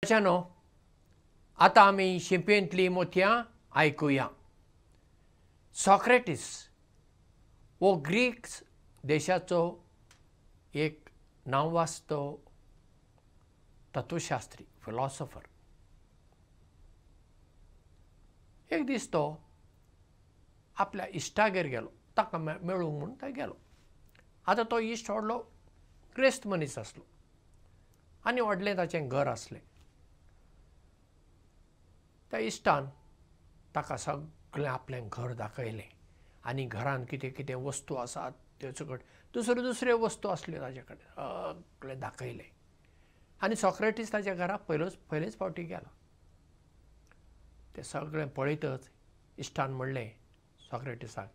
त्याच्यानो आता आम्ही शिंपेंतली मोतयां आयकुया. सॉक्रेटिस वो ग्रीक देशाचो एक नांवाजतो तत्वशास्त्री फिलॉसॉफर. एक दीस तो आपल्या इश्टागेर गेलो, ताका मेळूंक म्हणून थंय गेलो. आतां तो इश्ट व्हडलो ग्रेस्त मनीस आसलो आनी व्हडलें ताचें घर आसलें. त्या इश्टान ताका सगळें आपलें घर दाखयलें आनी घरांत कितें कितें वस्तू आसात त्यो सगळ्यो दुसऱ्यो वस्तू आसल्यो ताचे कडेन सगळें दाखयलें. आनी सॉक्रेटीस ताच्या घरा पयलेच फावटी गेलो. तें सगळें पळयतच इश्टान म्हणलें सॉक्रेटिसाक,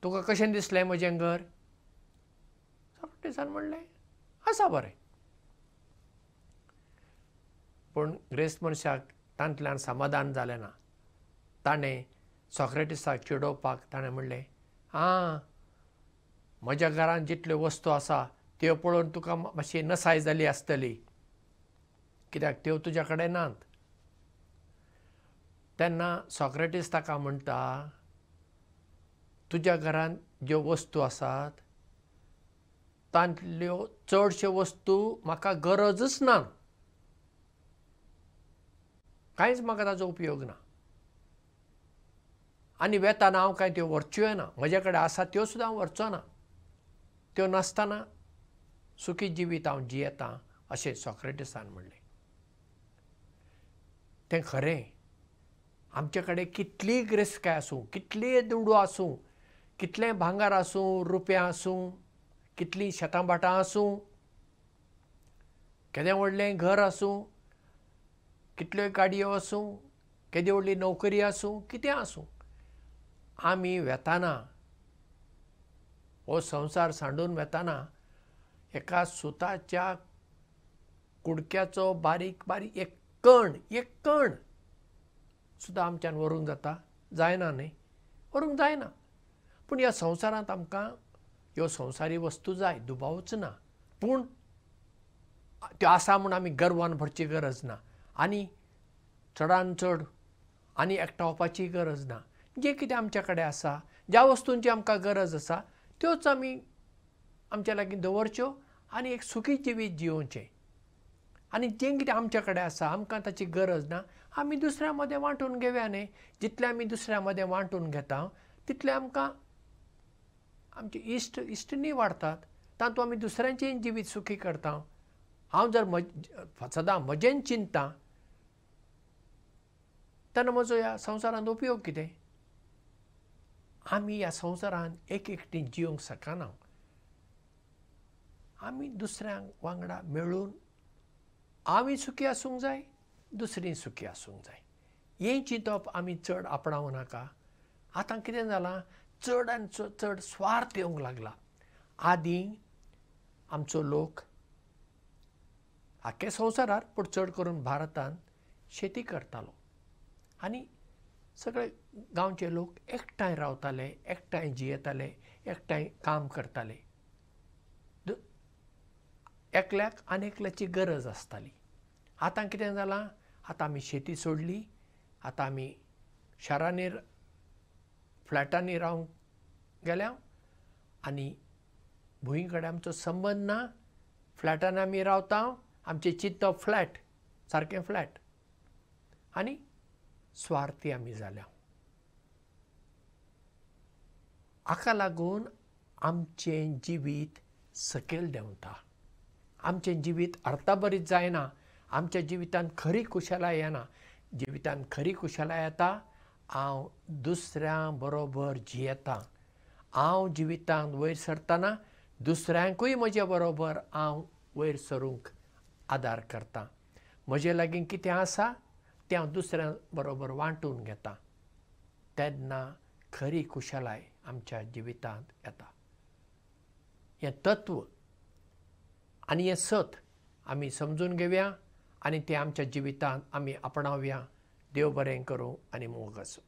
तुका कशें दिसलें म्हजें घर? सॉक्रेटिसान म्हणलें, आसा बरें. पूण ग्रेस्त मनशाक तांतल्यान समाधान जालें ना. ताणें सॉक्रेटिसाक चिडोवपाक ताणें म्हणलें, म्हज्या घरांत जितल्यो वस्तू आसा त्यो पळोवन तुका मातशी नसाय जाली आसतली, कित्याक त्यो तुज्या कडेन नात. तेन्ना सॉक्रेटीस ताका म्हणटा, तुज्या घरांत ज्यो वस्तू आसात तांतल्यो चडश्यो वस्तू म्हाका गरजच ना, कांयच म्हाका ताचो उपयोग ना. आनी वेताना हांव कांय त्यो व्हरच्योय ना, म्हजे कडेन आसा त्यो सुद्दां हांव व्हरचो ना. त्यो नासतना सुखी जिवीत हांव जियेतां अशें सॉक्रेटिसान म्हणलें. तें खरें. आमचे कडेन कितलीय गिरेस्तकाय आसूं, कितलीय दुडू आसूं, कितलें भांगर आसूं, रुपयां आसूं, कितलीं शेतां भाटां आसूं, केदें व्हडलें घर आसूं, कितल्योय गाडयो आसूं, केदी व्हडली नोकरी आसूं, कितें आसूं, आमी वेताना हो संवसार सांडून वेताना एका सुताच्या कुडक्याचो बारीक बारीक एक कण सुद्दां आमच्यान व्हरूंक जायना न्ही, व्हरूंक जायना. पूण ह्या संवसारांत आमकां ह्यो संवसारी वस्तू जाय, दुबावच ना. पूण त्यो आसा म्हूण आमी गर्वान भरची गरज ना आनी चडांत चड आनी एकठांवपाची गरज ना. जें कितें आमचे कडेन आसा, ज्या वस्तूंची आमकां गरज आसा त्योच आमी आमचे लागीं दवरच्यो आनी एक सुखी जिवीत जियोवचें. आनी जें कितें आमचे कडेन आसा, आमकां ताची गरज ना, आमी दुसऱ्यां मदें वांटून घेवया न्ही. जितलें आमी दुसऱ्यां मदें वांटून घेता तितलें आमकां आमचे इश्टनीय वाडटात, तातूंत आमी दुसऱ्यांचेंय जिवीत सुखी करता. हांव जर सदां म्हजेंच चिंततां तेन्ना म्हजो ह्या संवसारांत उपयोग कितें? आमी ह्या संवसारांत एक एकटीं जियोंक शकना. आमी दुसऱ्यांक वांगडा मेळून आमी सुखी आसूंक जाय, दुसरीं सुखी आसूंक जाय. हें चिंतप आमी चड आपणावं नाका. आतां कितें जालां, चड आनी चड स्वार्थ येवंक लागला. आदीं आमचो लोक आख्या संवसारार पूण चड करून भारतांत शेती करतालो आनी सगळे गांवचे लोक एकठांय रावताले, एकठांय जियेताले, एकठांय काम करताले. एकल्याक आनेकल्याची गरज आसताली. आतां कितें जालां, आतां आमी शेती सोडली, आतां आमी शारांनी फ्लॅटांनी रावंक गेल्या आनी भुंय कडेन आमचो संबंद ना. फ्लॅटांनी आमी रावता, आमचें चिंतप फ्लॅट, सारकें फ्लॅट, आनी स्वार्थी आमी जाल्या. हाका लागून आमचें जिवीत सकयल देंवता. आमचें जिवीत अर्थाभरीत जायना. आमच्या जिवितांत खरी खुशालाय येना. जिवितांत खरी खुशालाय येता हांव दुसऱ्यां बरोबर जियेतां. हांव जिवितांत वयर सरतना दुसऱ्यांकूय म्हजे बरोबर हांव वयर सरूंक आदार करतां. म्हजे लागीं कितें आसा तें हांव दुसऱ्यां बरोबर वांटून घेतां. तेन्ना खरी खुशालाय आमच्या जिवितांत येता. हें तत्व आनी हें सत आमी समजून घेवया आनी तें आमच्या जिवितांत आमी आपणावया. देव बरें करूं आनी मोग आसूं.